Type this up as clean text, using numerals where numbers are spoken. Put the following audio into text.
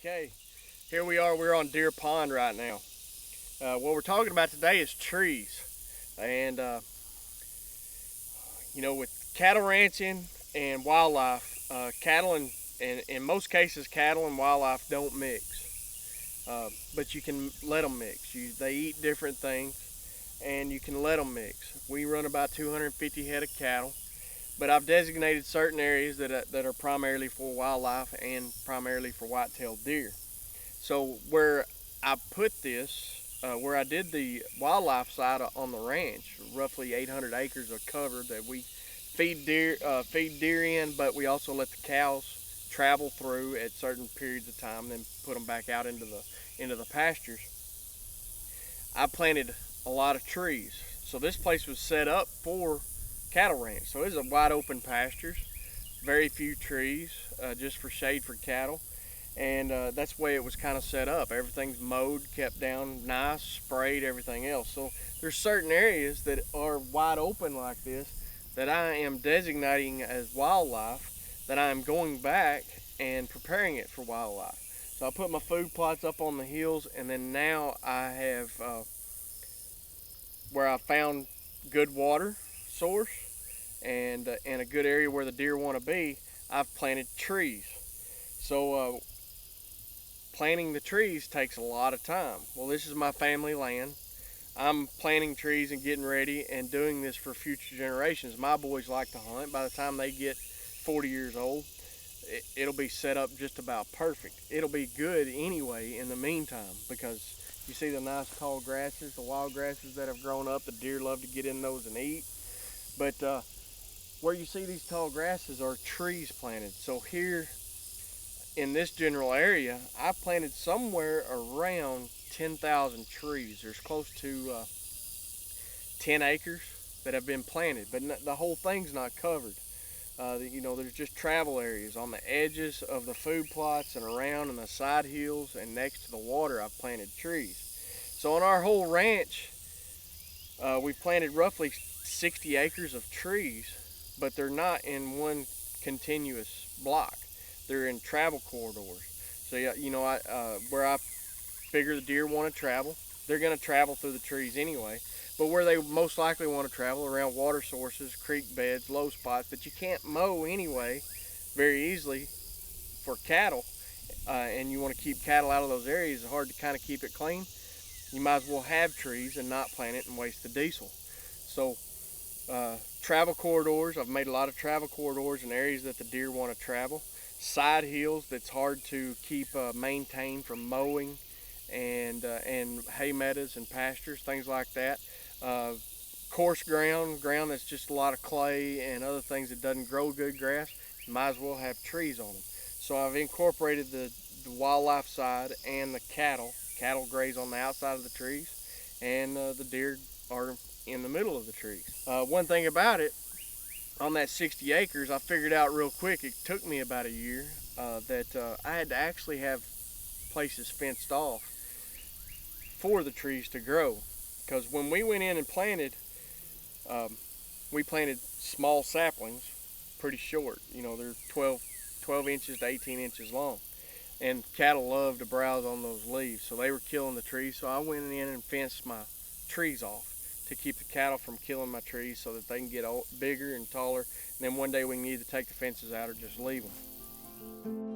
Okay, here we are. We're on Deer Pond right now. What we're talking about today is trees. And, with cattle ranching and wildlife, cattle and in most cases, cattle and wildlife don't mix. But you can let them mix. They eat different things and you can let them mix. We run about 250 head of cattle. But I've designated certain areas that are primarily for wildlife and primarily for white-tailed deer. So where I put this, where I did the wildlife side on the ranch, roughly 800 acres of cover that we feed deer in, but we also let the cows travel through at certain periods of time, then put them back out into the pastures. I planted a lot of trees. So this place was set up for cattle ranch. So it's a wide open pastures, very few trees, just for shade for cattle. And that's the way it was kind of set up. Everything's mowed, kept down nice, sprayed, everything else. So there's certain areas that are wide open like this that I am designating as wildlife, that I am going back and preparing it for wildlife. So I put my food plots up on the hills, and then now I have where I found good water source and a good area where the deer want to be, I've planted trees. So planting the trees takes a lot of time. Well, this is my family land. I'm planting trees and getting ready and doing this for future generations. My boys like to hunt. By the time they get 40 years old, it'll be set up just about perfect. It'll be good anyway in the meantime, because you see the nice tall grasses, the wild grasses that have grown up. The deer love to get in those and eat. But where you see these tall grasses are trees planted. So here in this general area, I planted somewhere around 10,000 trees. There's close to 10 acres that have been planted, but the whole thing's not covered. There's just travel areas on the edges of the food plots and around in the side hills and next to the water. I've planted trees. So on our whole ranch, we've planted roughly 60 acres of trees, but they're not in one continuous block. They're in travel corridors. So where I figure the deer want to travel, they're going to travel through the trees anyway. But where they most likely want to travel, around water sources, creek beds, low spots that you can't mow anyway very easily for cattle, and you want to keep cattle out of those areas, it's hard to kind of keep it clean. You might as well have trees and not plant it and waste the diesel. So travel corridors, I've made a lot of travel corridors in areas that the deer want to travel. Side hills that's hard to keep maintained from mowing, and hay meadows and pastures, things like that. Coarse ground that's just a lot of clay and other things that doesn't grow good grass, you might as well have trees on them. So I've incorporated the wildlife side and the cattle. Cattle graze on the outside of the trees, and the deer are in the middle of the trees. One thing about it, on that 60 acres, I figured out real quick, it took me about a year, that I had to actually have places fenced off for the trees to grow. Because when we went in and planted, we planted small saplings, pretty short. They're 12 inches to 18 inches long. And cattle love to browse on those leaves, so they were killing the trees. So I went in and fenced my trees off to keep the cattle from killing my trees, so that they can get bigger and taller. And then one day we can either take the fences out or just leave them.